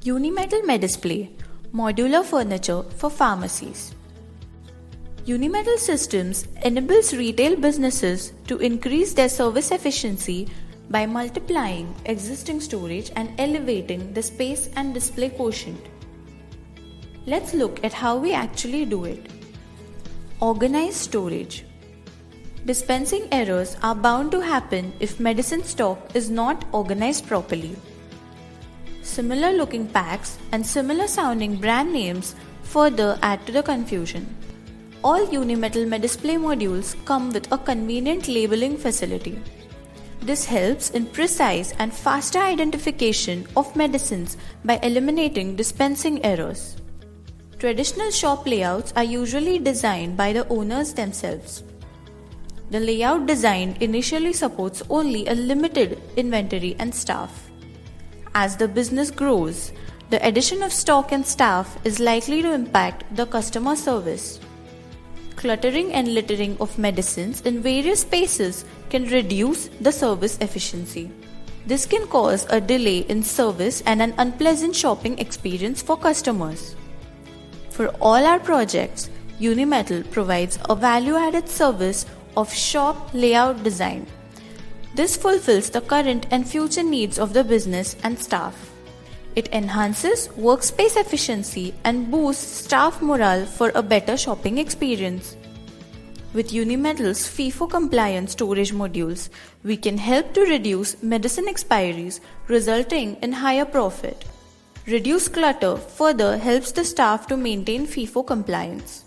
Uni-Metal MEDisplay, modular furniture for pharmacies. Uni-Metal Systems enables retail businesses to increase their service efficiency by multiplying existing storage and elevating the space and display quotient. Let's look at how we actually do it. Organized storage. Dispensing errors are bound to happen if medicine stock is not organized properly. Similar looking packs and similar sounding brand names further add to the confusion. All Uni-Metal MEDisplay modules come with a convenient labeling facility. This helps in precise and faster identification of medicines by eliminating dispensing errors. Traditional shop layouts are usually designed by the owners themselves. The layout design initially supports only a limited inventory and staff. As the business grows, the addition of stock and staff is likely to impact the customer service. Cluttering and littering of medicines in various spaces can reduce the service efficiency. This can cause a delay in service and an unpleasant shopping experience for customers. For all our projects, Uni-Metal provides a value-added service of shop layout design. This fulfills the current and future needs of the business and staff. It enhances workspace efficiency and boosts staff morale for a better shopping experience. With Uni-Metal's FIFO compliant storage modules, we can help to reduce medicine expiries, resulting in higher profit. Reduced clutter further helps the staff to maintain FIFO compliance.